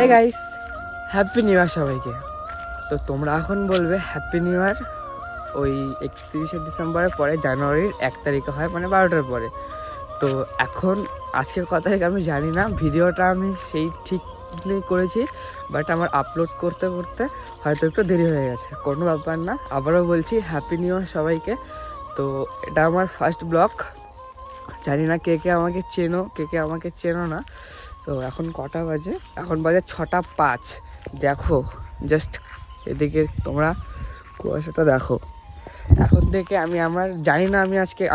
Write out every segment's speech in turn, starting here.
হে guys, happy new year সবাইকে। তো তোমরা এখন বলবে হ্যাপি নিউ ইয়ার ওই 31শে ডিসেম্বরের পরে, জানুয়ারির 1 তারিখে হয়, মানে 12টার পরে। তো এখন আজকের কথা আমি জানি না, ভিডিওটা আমি সেই ঠিক করেছি, বাট আমার আপলোড করতে করতে হয়তো একটু দেরি হয়ে গেছে, কোনো ব্যাপার না। আবারও বলছি হ্যাপি নিউ ইয়ার সবাইকে। তো এটা আমার ফার্স্ট ব্লগ, জানি না কে কে আমাকে চেনো, কে কে আমাকে চেনো না। তো এখন কটা বাজে? এখন বাজে 6:05। দেখো জাস্ট এদিকে তোমরা কুয়াশাটা দেখো। এখন থেকে আমি আমার জানি না,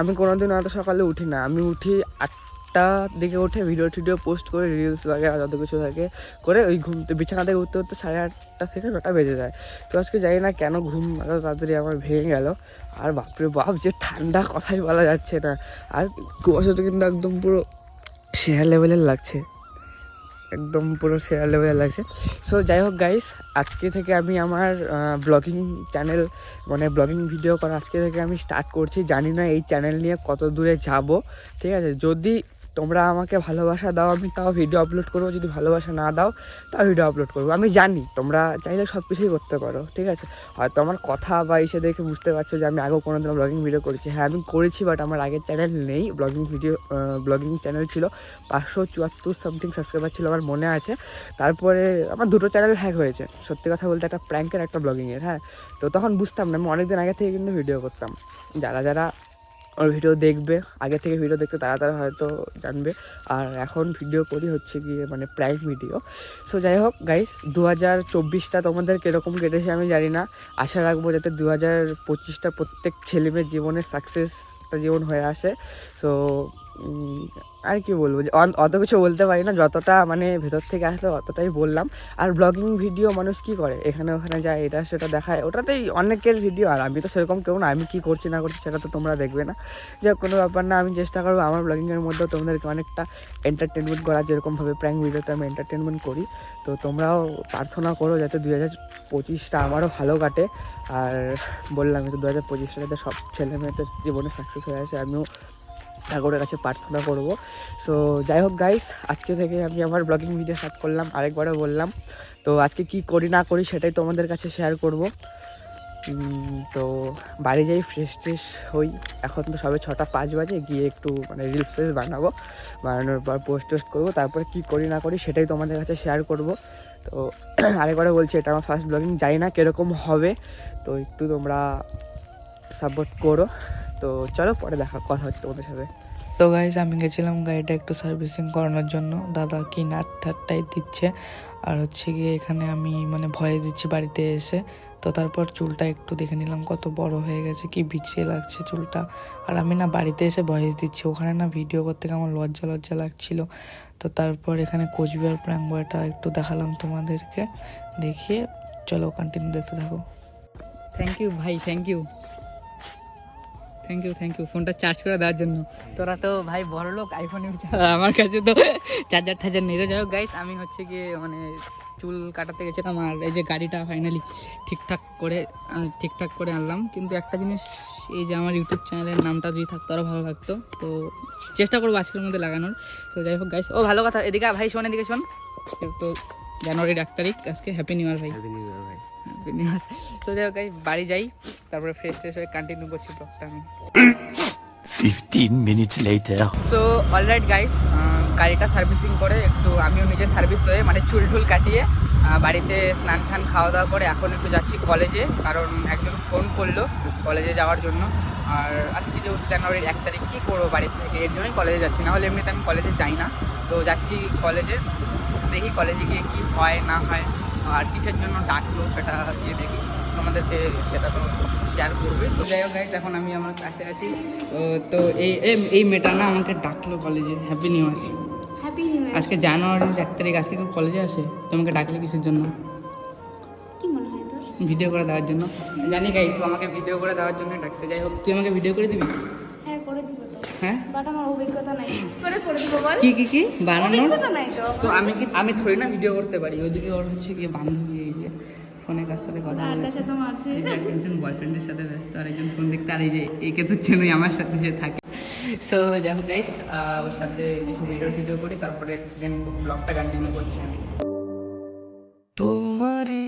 আমি কোনোদিন অত সকালে উঠি না। আমি উঠি 8টার দিকে, উঠে ভিডিও পোস্ট করে, রিলস লাগে আর যত কিছু থাকে করে, ওই বিছানা থেকে উঠতে উঠতে 8:30 থেকে 9টা বেজে যায়। তো আজকে জানি না কেন ঘুম এত তাড়াতাড়ি আমার ভেঙে গেল। আর বাপরে বাপ, যে ঠান্ডা, কথাই বলা যাচ্ছে না। আর কুয়াশাটা কিন্তু একদম পুরো শেয়ার লেভেলের লাগছে, একদম পুরো শেয়ার লেভেলে লাগছে। সো যাই হোক গাইস, আজকে থেকে আমি আমার ব্লগিং চ্যানেল, মানে ব্লগিং ভিডিও করা আজকে থেকে আমি স্টার্ট করছি। জানি না এই চ্যানেল নিয়ে কত দূরে যাব, ঠিক আছে? যদি তোমরা আমাকে ভালোবাসা দাও, আমি তাও ভিডিও আপলোড করবো। যদি ভালোবাসা না দাও, তাও ভিডিও আপলোড করবো। আমি জানি তোমরা চাইলে সব কিছুই করতে পারো, ঠিক আছে? হয়তো আমার কথা বা এসে দেখে বুঝতে পারছো যে আমি আগেও কোনো দিন ব্লগিং ভিডিও করেছি। হ্যাঁ, আমি করেছি, বাট আমার আগের চ্যানেল নেই। ব্লগিং চ্যানেল ছিল, 574 সামথিং সাবস্ক্রাইবার ছিল, আমার মনে আছে। তারপরে আমার 2টো চ্যানেল হ্যাক হয়েছে, সত্যি কথা বলতে, একটা প্র্যাঙ্কের, একটা ব্লগিংয়ের। হ্যাঁ, তো তখন বুঝতাম না, আমি অনেকদিন আগে থেকে কিন্তু ভিডিও করতাম। যারা ওর ভিডিও দেখবে, আগে থেকে ভিডিও দেখতে, তারা হয়তো জানবে। আর এখন ভিডিও করি হচ্ছে গিয়ে মানে প্র্যাঙ্ক ভিডিও। সো যাই হোক গাইস, 2024টা তোমাদের কীরকম কেটেছে আমি জানি না। আশা রাখবো যাতে 2025টা প্রত্যেক ছেলেমেয়ের জীবনে সাকসেস জীবন হয়ে আসে। সো আর কি বলবো, যে অত কিছু বলতে পারি না, যতটা মানে ভেতর থেকে আসলে অতটাই বললাম। আর ব্লগিং ভিডিও মানুষ কি করে, এখানে ওখানে যায়, এটা সেটা দেখায়, ওটাতেই অনেকের ভিডিও। আর আমি তো সেরকম কেউ না, আমি কি করছি না করছি সেটা তো তোমরা দেখবে না। যে কোনো ব্যাপার না, আমি চেষ্টা করবো আমার ব্লগিংয়ের মধ্যেও তোমাদেরকে অনেকটা এন্টারটেনমেন্ট করা, যেরকমভাবে প্র্যাঙ্ক ভিডিওতে আমি এন্টারটেনমেন্ট করি। তো তোমরাও প্রার্থনা করো যাতে 2025টা আমারও ভালো কাটে। আর বললাম তো 2025টা যাতে সব ছেলে মেয়েদের জীবনে সাকসেস হয়ে আসে, আমিও ঠাকুরের কাছে প্রার্থনা করব। সো যাই হোক গাইস, আজকে থেকে আমি আমার ব্লগিং ভিডিও স্টার্ট করলাম, আরেকবারও বললাম। তো আজকে কি করি না করি সেটাই তোমাদের কাছে শেয়ার করব। তো বাড়ি যাই, ফ্রেশ ট্রেশ হই। এখন তো সবে 6:05 বাজে, গিয়ে একটু মানে রিলস ফিলস বানাবো, বানানোর পর পোস্ট টোস্ট করবো, তারপরে কী করি না করি সেটাই তোমাদের কাছে শেয়ার করব। তো আরেকবারও বলছি, এটা আমার ফার্স্ট ব্লগিং, জানি না কীরকম হবে, তো একটু তোমরা সাপোর্ট করো। তো চলো, পরে কথা হচ্ছে তোমাদের সাথে। তো গাইজ, আমি গেছিলাম গাড়িটা একটু সার্ভিসিং করানোর জন্য। দাদা কি নাট ঠাট্টাই দিচ্ছে, আর হচ্ছে গিয়ে এখানে আমি মানে ভয়েস দিচ্ছি বাড়িতে এসে। তো তারপর চুলটা একটু দেখে নিলাম কত বড় হয়ে গেছে, কি বিছিয়ে লাগছে চুলটা। আর আমি না বাড়িতে এসে ভয়েস দিচ্ছি, ওখানে না ভিডিও করতে আমার লজ্জা লজ্জা লাগছিল। তো তারপর এখানে কোচবিহার প্র্যাঙ্ক বয়টা একটু দেখালাম তোমাদেরকে, দেখিয়ে চলো কন্টিনিউ দেখতে থাকো। থ্যাংক ইউ ভাই, থ্যাংক ইউ ফোনটা চার্জ করে দেওয়ার জন্য। তোরা তো ভাই বড় লোক, আইফোন ইউজ, আমার কাছে তো চার্জার নেই। যাই হোক গাইস, আমি হচ্ছে গিয়ে মানে চুল কাটাতে গেছিলাম, আর এই যে গাড়িটা ফাইনালি ঠিকঠাক করে আনলাম। কিন্তু একটা জিনিস, এই যে আমার ইউটিউব চ্যানেলের নামটা যদি থাকতো আরও ভালো লাগতো, তো চেষ্টা করবো আজকের মধ্যে লাগানোর। তো যাই হোক গাইস, ও ভালো কথা, এদিকে ভাই শোন, এদিকে শোন। তো জানুয়ারির 1 তারিখ, আজকে হ্যাপি নিউ ইয়ার ভাই। তো যাই হোক গাইস, বাড়ি যাই, তারপরে ফ্রেশ হয়ে কন্টিনিউ করছি ব্লগটা আমি। 15 minutes later. So alright guys, গাড়িটা সার্ভিসিং করে একটু আমিও নিজে সার্ভিস হয়ে মানে চুল কাটিয়ে বাড়িতে স্নান টান খাওয়া দাওয়া করে এখন একটু যাচ্ছি কলেজে, কারণ একজন ফোন করলো কলেজে যাওয়ার জন্য। আর আজকে যেহেতু জানুয়ারির 1 তারিখ, কী করবো বাড়ি থেকে, এর জন্যই কলেজে যাচ্ছি, না হলে এমনিতে আমি কলেজে যাই না। তো যাচ্ছি কলেজে, দেখি কলেজে গিয়ে কী হয় না হয়, আর কিসের জন্য ডাকলো সেটা গিয়ে দেখি, তোমাদেরকে সেটা তো শেয়ার করবে। তো যাই হোক গাইস, এখন আমি আমার ক্লাসে আছি। তো এই মেয়েটা না আমাকে ডাকলো কলেজে, হ্যাপি নিউ ইয়ার। হ্যাপি নিউ ইয়ার। আজকে জানুয়ারির 1 তারিখ, আজকে কেউ কলেজে আসে? তোমাকে ডাকলে কিসের জন্য? কি মনে হয় তোর? ভিডিও করে দেওয়ার জন্য। জানি গাইস, আমাকে ভিডিও করে দেওয়ার জন্য ডাকছে। যাই হোক, তুই আমাকে ভিডিও করে দিবি? হ্যাঁ, করে দিব তো। হ্যাঁ, বাট আমার অভিজ্ঞতা নাই, করে দিব বল। কি বানানোর অভিজ্ঞতা নাই তো। তো আমি থোড়ি না ভিডিও করতে পারি। ওইদিকে ওর হচ্ছে গিয়ে বান্ধবী, এই যে ফোনে কার সাথে কথা আড্ডা বলছে, সাথে মারছে। এই যে একজন বয়ফ্রেন্ডের সাথে ব্যস্ত, আর একজন ফোন দেখতে, আর এই যে একে তো চেনই আমার সাথে যে থাকে। সো যাই হোক গাইস, ওর সাথে কিছু ভিডিও করি, তারপরে ব্লগটা কন্টিনিউ করছি আমি। বলবি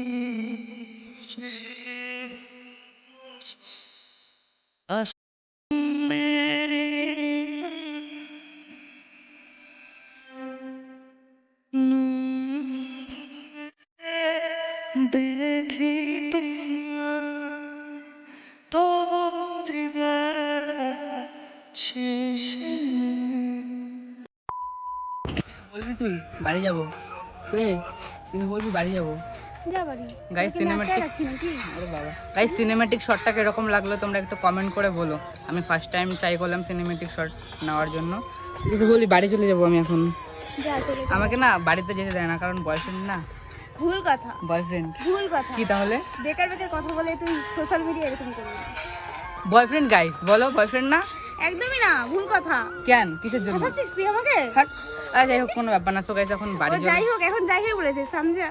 তুই বাড়ি যাবো, তুই বলবি বাড়ি যাবো। যা বাড়ি গাইস সিনেম্যাটিক, রাখছি নাকি? আরে বাবা গাইস সিনেম্যাটিক শটটা কিরকম লাগলো তোমরা একটু কমেন্ট করে বলো। আমি ফার্স্ট টাইম ট্রাই করলাম সিনেম্যাটিক শট নেওয়ার জন্য। কিছু বলি, বাড়ি চলে যাবো আমি এখন। যা চলে যা। আমাকে না বাড়িতে যেতে দেয় না, কারণ বয়ফ্রেন্ড না, ভুল কথা, বয়ফ্রেন্ড। ভুল কথা। কি তাহলে বেকার বেকার কথা বলে তুই সোশ্যাল মিডিয়া এরকম করবি না। বয়ফ্রেন্ড গাইস বলো, বয়ফ্রেন্ড না। একদমই না, ভুল কথা। কেন, কিসের জন্য? হাসাচ্ছিস তুই আমাকে? হাট। আরে যাই হোক, কোনো ব্যাপার না। সো গাইস এখন বাড়ি ও যাবো। যাই হোক, এখন যাই হোক বলেছিস সমঝা।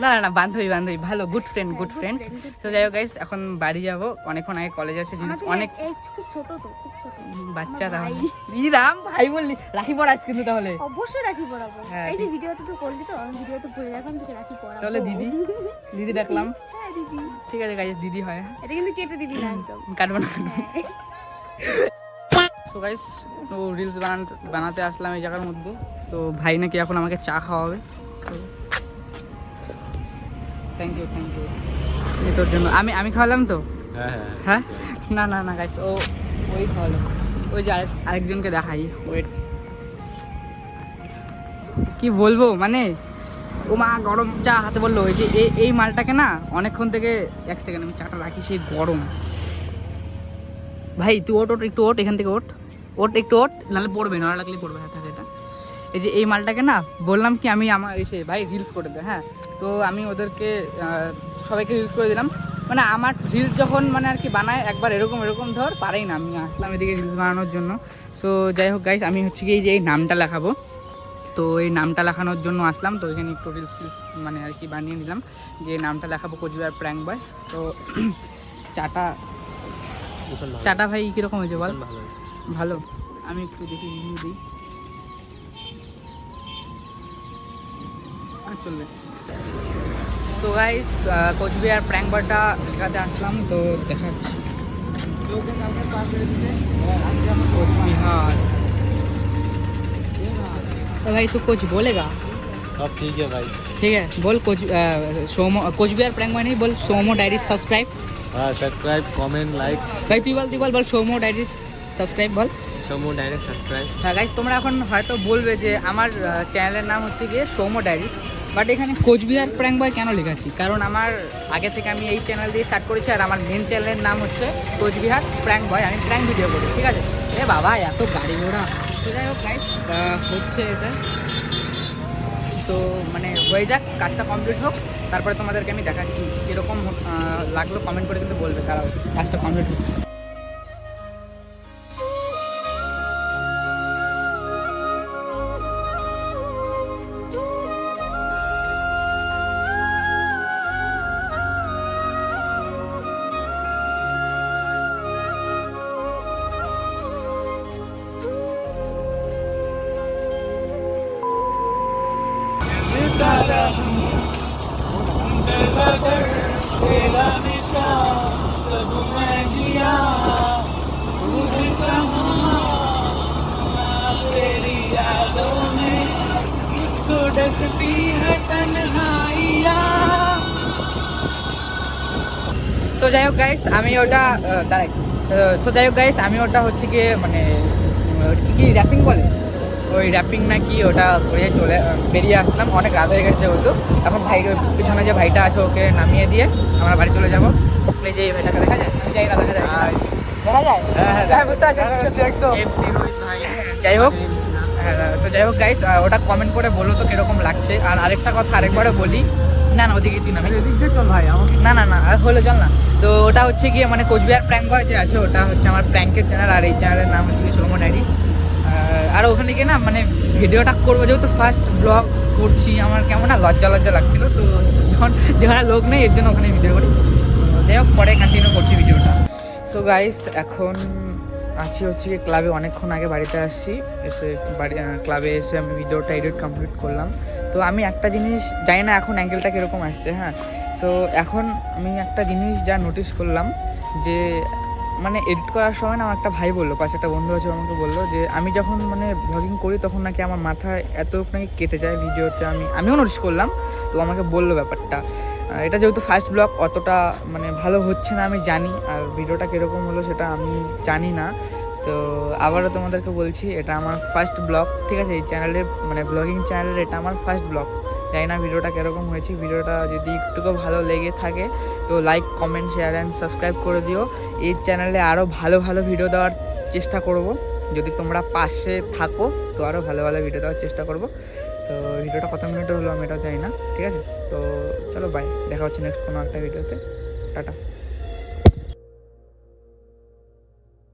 না না না, বান্ধবী বান্ধবী, ভালো, গুড ফ্রেন্ড, গুড ফ্রেন্ড। তো যাই হোক গাইস এখন বাড়ি যাবো, অনেকক্ষণ আগে কলেজ আছে, জিনিস অনেক এই খুব ছোট তো, খুব ছোট। বাচ্চা। আমার ভাই। তাহলে ই রাম ভাই বললি, রাখি পড়াস কিন্তু তাহলে। অবশ্যই রাখি পরাবো। হ্যাঁ, এই যে ভিডিওতে তো করলি তো, আমি ভিডিওতে বলে রাখলাম তোকে রাখি পরাবো। তাহলে দিদি, দিদি ডাকলাম। হ্যাঁ দিদি। ঠিক আছে গাইস, দিদি হয়। এটা কিন্তু কেটে দিবি না একদম। কাটবো না। হ্যাঁ। সো গাইস তো রিলস বানাতে আসলাম এই জায়গার মধ্যে। তো ভাই নাকি এখন আমাকে চা খাওয়াবে। থ্যাংক ইউ, থ্যাংক ইউ তোর জন্য। আমি খাওয়ালাম তো? হ্যাঁ না না না গাইস, ওই খাওয়ালো। ওই যে আরেকজনকে দেখাই, ওয়েট। কি বলবো মানে, ও মা গরম চা হাতে বললো। ওই যে এই মালটাকে না অনেকক্ষণ থেকে, এক সেকেন্ড আমি চাটা রাখি, সেই গরম। ভাই তুই ওট একটু ওট, এখান থেকে ওট একটু ওট, নাহলে পড়বে, না লাগলে পড়বে। হ্যাঁ থাকে এটা। এই যে এই মালটাকে না বললাম কি আমি আমার এসে ভাই রিলস করে দে। হ্যাঁ তো আমি ওদেরকে সবাইকে রিলস করে দিলাম। মানে আমার রিলস যখন মানে আর কি বানায় একবার এরকম ধর পারেই না, আমি আসলাম এদিকে রিলস বানানোর জন্য। সো যাই হোক গাইস, আমি হচ্ছে কি এই যে এই নামটা লেখাবো, তো এই নামটা লেখানোর জন্য আসলাম। তো এখানে একটু রিলস মানে আর কি বানিয়ে নিলাম, যে নামটা লেখাবো কোচবিহার প্র্যাঙ্ক বয়। তো চাটা ভাই কীরকম হয়েছে বল? ভালো। আমি একটু দেখি রিভিউ দিই। চলবে। তো গাইস কোচবিহার প্র্যাঙ্ক বয়টা লেখাতে আসলাম, তো দেখাচ্ছি। कोचबिहार। तो भाई तू कुछ बोलेगा? सब ठीक है भाई। ठीक है बोल। कोचबिहार प्रैंक बॉय नहीं, बोल सोमो डायरीज सब्सक्राइब। हाँ सब्सक्राइब कमेंट लाइक भाई তুই বল সোমো ডায়েরিজ সাবস্ক্রাইব বল। सोमो डायरेक्ट सब्सक्राइब। হ্যাঁ গাইস, তোমরা এখন হয়তো বলবে যে আমার চ্যানেলের নাম হচ্ছে গিয়ে সোমো ডায়েরিজ, বাট এখানে কোচবিহার প্র্যাঙ্ক বয় কেন লেখাচ্ছি? কারণ আমার আগে থেকে আমি এই চ্যানেল দিয়ে স্টার্ট করেছি, আর আমার মেন চ্যানেলের নাম হচ্ছে কোচবিহার প্র্যাঙ্ক বয়। আমি প্র্যাঙ্ক ভিডিও করি, ঠিক আছে? এ বাবা এত গাড়ি ঘোড়া। তো যাই হোক গাইস, হচ্ছে এটা। তো মানে হয়ে যাক, কাজটা কমপ্লিট হোক, তারপরে তোমাদেরকে আমি দেখাচ্ছি কীরকম লাগলো। কমেন্ট করে কিন্তু বলবে তারা কাজটা কমপ্লিট হোক। সো যাই হোক গাইস, আমি ওটা দাঁড়াই। সো যাই হোক গাইস, আমি ওটা হচ্ছে গিয়ে মানে কি র্যাপিং বলে, ওই র্যাপিং নাকি ওটা করে বেরিয়ে আসলাম। অনেক রাত হয়ে গেছে হতো। এখন ভাই পিছনে যে ভাইটা আছে ওকে নামিয়ে দিয়ে আমরা বাড়ি চলে যাবো। এই যে এই ভাইটাকে দেখা যায়, যাই না দেখা যায়, দেখা যায়, হ্যাঁ বুঝতে পারছি একদম। যাই হোক, হ্যাঁ তো যাই হোক গাইস, ওটা কমেন্ট করে বলো তো কিরকম লাগছে। আর আরেকটা কথা আরেকবারে বলি, না না ওদিকে তুই নামে ভাই, না না না হলে চল না। তো ওটা হচ্ছে গিয়ে মানে কোচবিহার প্র্যাঙ্ক বয় যে আছে, ওটা হচ্ছে আমার প্র্যাঙ্কের চ্যানেল, আর এই চ্যানেলের নাম হচ্ছে সোমো ডায়েরিজ। আর ওখানে গিয়ে না মানে ভিডিওটা করবো, যেহেতু ফার্স্ট ব্লগ করছি, আমার কেমন না লজ্জা লাগছিল। তো যখন যেখানে লোক নেই এর জন্য ওখানে ভিডিও করি। যাই হোক, পরে কন্টিনিউ করছি ভিডিওটা। সো গাইস, এখন আছি হচ্ছে কি ক্লাবে। অনেকক্ষণ আগে বাড়িতে আসছি, এসে ক্লাবে এসে আমি ভিডিওটা এডিট কমপ্লিট করলাম। তো আমি একটা জিনিস জানি না এখন অ্যাঙ্গেলটা কীরকম আসছে, হ্যাঁ। সো এখন আমি একটা জিনিস যা নোটিস করলাম যে মানে এডিট করার সময় না আমার একটা ভাই বললো, পাশে একটা বন্ধু আছে, আমাকে বললো যে আমি যখন মানে ব্লগিং করি তখন নাকি আমার মাথায় এত নাকি কেটে যায় ভিডিওতে। আমিও নোটিস করলাম, তো আমাকে বললো ব্যাপারটা। এটা যেহেতু ফার্স্ট ব্লগ অতটা মানে ভালো হচ্ছে না আমি জানি, আর ভিডিওটা কীরকম হলো সেটা আমি জানি না। তো আবারও তোমাদেরকে বলছি, এটা আমার ফার্স্ট ব্লগ, ঠিক আছে? এই চ্যানেলে মানে ব্লগিং চ্যানেলের এটা আমার ফার্স্ট ব্লগ। জানি না ভিডিওটা কীরকম হয়েছে। ভিডিওটা যদি একটুকু ভালো লেগে থাকে তো like, comment, share and subscribe করে দিও। এই চ্যানেলে আরও ভালো ভালো ভিডিও দেওয়ার চেষ্টা করব। যদি তোমরা পাশে থাকো তো আরও ভালো ভালো ভিডিও দেওয়ার চেষ্টা করব। তো ভিডিওটা কত মিনিটের হলো আমি এটাও জানি না, ঠিক আছে? তো চলো বাই, দেখা হচ্ছে নেক্সট কোনো একটা ভিডিওতে। টাটা।